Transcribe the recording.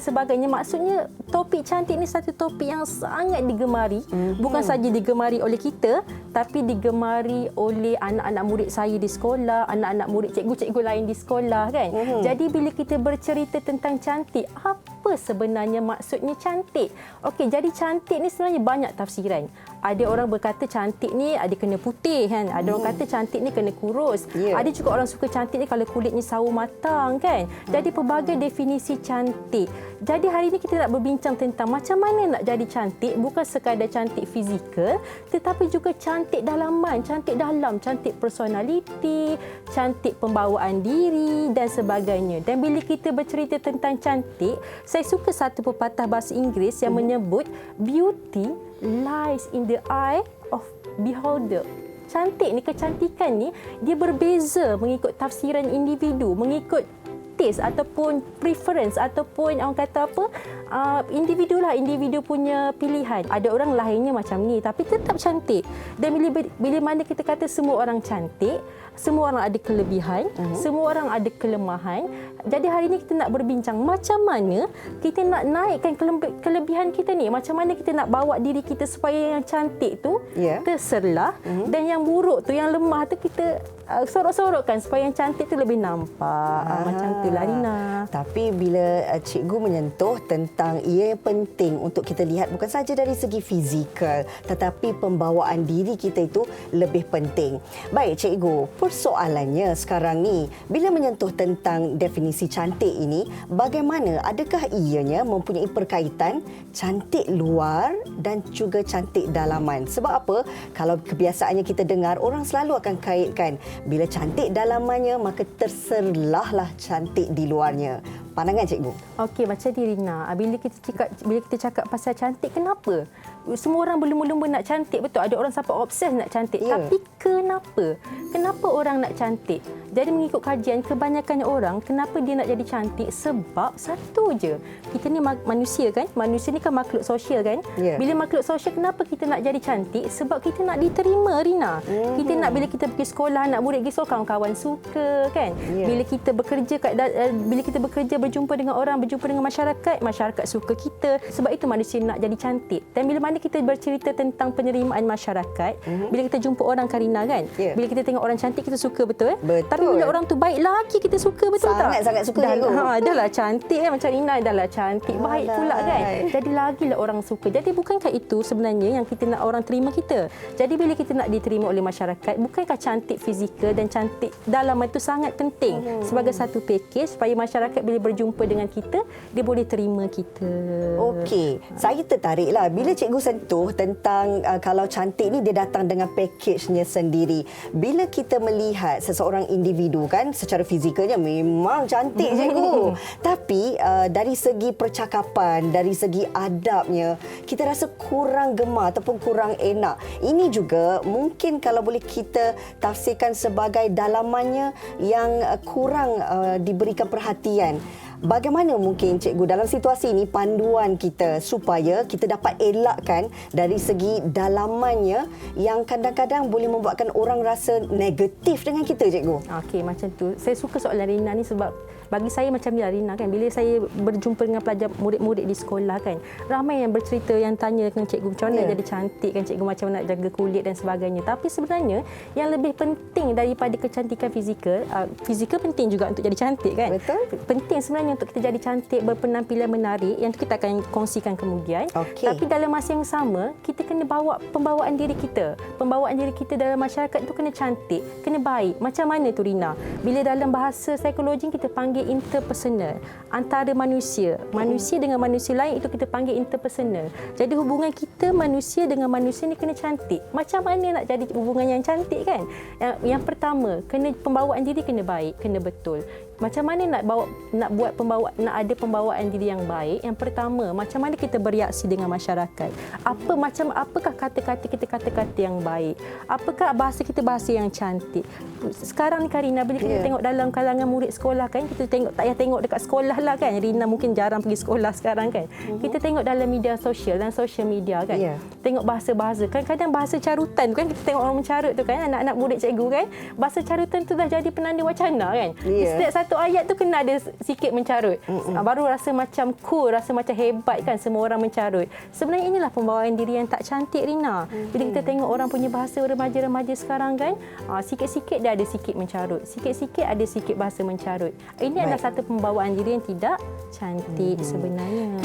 sebagainya. Maksudnya topik cantik ni satu topik yang sangat digemari. Bukan saja digemari oleh kita, tapi digemari oleh anak-anak murid saya di sekolah, anak-anak murid cikgu-cikgu lain di sekolah kan. Jadi bila kita bercerita tentang cantik, apa sebenarnya maksudnya cantik? Okey, jadi cantik ni sebenarnya banyak tafsiran. Ada orang berkata cantik ni ada kena putih kan. Ada orang kata cantik ni kena kurus. Ada juga orang suka cantik ni kalau kulitnya sawo matang kan. Jadi pelbagai definisi cantik. Jadi hari ini kita nak berbincang tentang macam mana nak jadi cantik, bukan sekadar cantik fizikal tetapi juga cantik dalaman, cantik dalam, cantik personaliti, cantik pembawaan diri dan sebagainya. Dan bila kita bercerita tentang cantik, saya suka satu pepatah bahasa Inggeris yang menyebut beauty lies in the eye of beholder. Cantik ni, kecantikan ni, dia berbeza mengikut tafsiran individu, mengikut taste ataupun preference ataupun orang kata apa, individu punya pilihan. Ada orang lahirnya macam ni tapi tetap cantik. Dan bila mana kita kata semua orang cantik, semua orang ada kelebihan, semua orang ada kelemahan. Jadi hari ini kita nak berbincang macam mana kita nak naikkan kelebihan kita ni, macam mana kita nak bawa diri kita supaya yang cantik tu terserlah, dan yang buruk tu, yang lemah tu kita sorok-sorokkan supaya yang cantik tu lebih nampak. Macam itulah Rina. Tapi bila cikgu menyentuh tentang ia penting untuk kita lihat bukan saja dari segi fizikal tetapi pembawaan diri kita itu lebih penting. Baik cikgu, persoalannya sekarang ni bila menyentuh tentang definisi cantik ini, bagaimana, adakah ianya mempunyai perkaitan cantik luar dan juga cantik dalaman? Sebab apa? Kalau kebiasaannya kita dengar orang selalu akan kaitkan bila cantik dalamannya maka terserlahlah cantik di luarnya. Pandangan cikgu. Okey, macam ni Rina. Bila kita cakap pasal cantik, kenapa? Semua orang berlumba-lumba nak cantik, betul. Ada orang sampai obses nak cantik. Tapi kenapa? Kenapa orang nak cantik? Jadi mengikut kajian, kebanyakan orang kenapa dia nak jadi cantik? Sebab satu je. Kita ni manusia kan? Manusia ni kan makhluk sosial kan? Bila makhluk sosial, kenapa kita nak jadi cantik? Sebab kita nak diterima, Rina. Kita nak, bila kita pergi sekolah, anak murid pergi sekolah, kawan-kawan suka kan? Bila kita bekerja, berjumpa dengan orang, berjumpa dengan masyarakat suka kita. Sebab itu manusia nak jadi cantik. Dan bila mana kita bercerita tentang penerimaan masyarakat, bila kita jumpa orang, Karina kan, bila kita tengok orang cantik kita suka, betul? Tapi bila orang tu baik lagi kita suka, betul tak? Sangat suka. Dah lah cantik kan, macam Rina dah lah cantik, baik pula kan. Jadi lagilah orang suka. Jadi bukankah itu sebenarnya yang kita nak orang terima kita? Jadi bila kita nak diterima oleh masyarakat, bukankah cantik fizikal dan cantik dalam itu sangat penting sebagai satu pakej supaya masyarakat bila berjumpa dengan kita, dia boleh terima kita. Okey, saya tertariklah bila cikgu sentuh tentang kalau cantik ni dia datang dengan pakejnya sendiri. Bila kita melihat seseorang individu kan, secara fizikalnya memang cantik cikgu. Tapi dari segi percakapan, dari segi adabnya, kita rasa kurang gemar ataupun kurang enak. Ini juga mungkin kalau boleh kita tafsirkan sebagai dalamannya yang kurang diberikan perhatian. Bagaimana mungkin cikgu dalam situasi ini panduan kita supaya kita dapat elakkan dari segi dalamannya yang kadang-kadang boleh membuatkan orang rasa negatif dengan kita, cikgu? Okey, macam tu. Saya suka soalan Rina ni sebab bagi saya macam ni Rina kan, bila saya berjumpa dengan pelajar murid-murid di sekolah kan, ramai yang bercerita, yang tanya dengan cikgu macam mana jadi cantik kan cikgu, macam mana nak jaga kulit dan sebagainya. Tapi sebenarnya yang lebih penting daripada kecantikan fizikal, fizikal penting juga untuk jadi cantik kan. Betul. Penting sebenarnya untuk kita jadi cantik, berpenampilan menarik, yang tu kita akan kongsikan kemudian. Tapi dalam masa yang sama, kita kena bawa pembawaan diri kita. Pembawaan diri kita dalam masyarakat tu kena cantik, kena baik. Macam mana tu Rina? Bila dalam bahasa psikologi kita panggil interpersonal, antara manusia dengan manusia lain, itu kita panggil interpersonal. Jadi hubungan kita manusia dengan manusia ni kena cantik. Macam mana nak jadi hubungan yang cantik kan? Yang pertama, pembawaan diri kena baik, kena betul. Macam mana nak ada pembawaan diri yang baik? Yang pertama, macam mana kita bereaksi dengan masyarakat? Apakah kata-kata yang baik? Apakah bahasa kita bahasa yang cantik? Sekarang ni Karina, bila kita tengok dalam kalangan murid sekolah kan, kita tak payah tengok dekat sekolah lah kan. Rina mungkin jarang pergi sekolah sekarang kan. Kita tengok dalam media sosial dan social media kan. Tengok bahasa-bahasa. Kadang-kadang bahasa carutan kan, kita tengok orang mencarut tu kan, anak-anak murid cikgu kan. Bahasa carutan tu dah jadi penanda wacana kan. Setiap satu ayat tu kena ada sikit mencarut. Baru rasa macam cool, rasa macam hebat kan semua orang mencarut. Sebenarnya inilah pembawaan diri yang tak cantik, Rina. Bila kita tengok orang punya bahasa remaja-remaja sekarang kan, sikit-sikit dia ada sikit mencarut. Sikit-sikit ada sikit bahasa mencarut. Ini adalah satu pembawaan diri yang tidak cantik sebenarnya.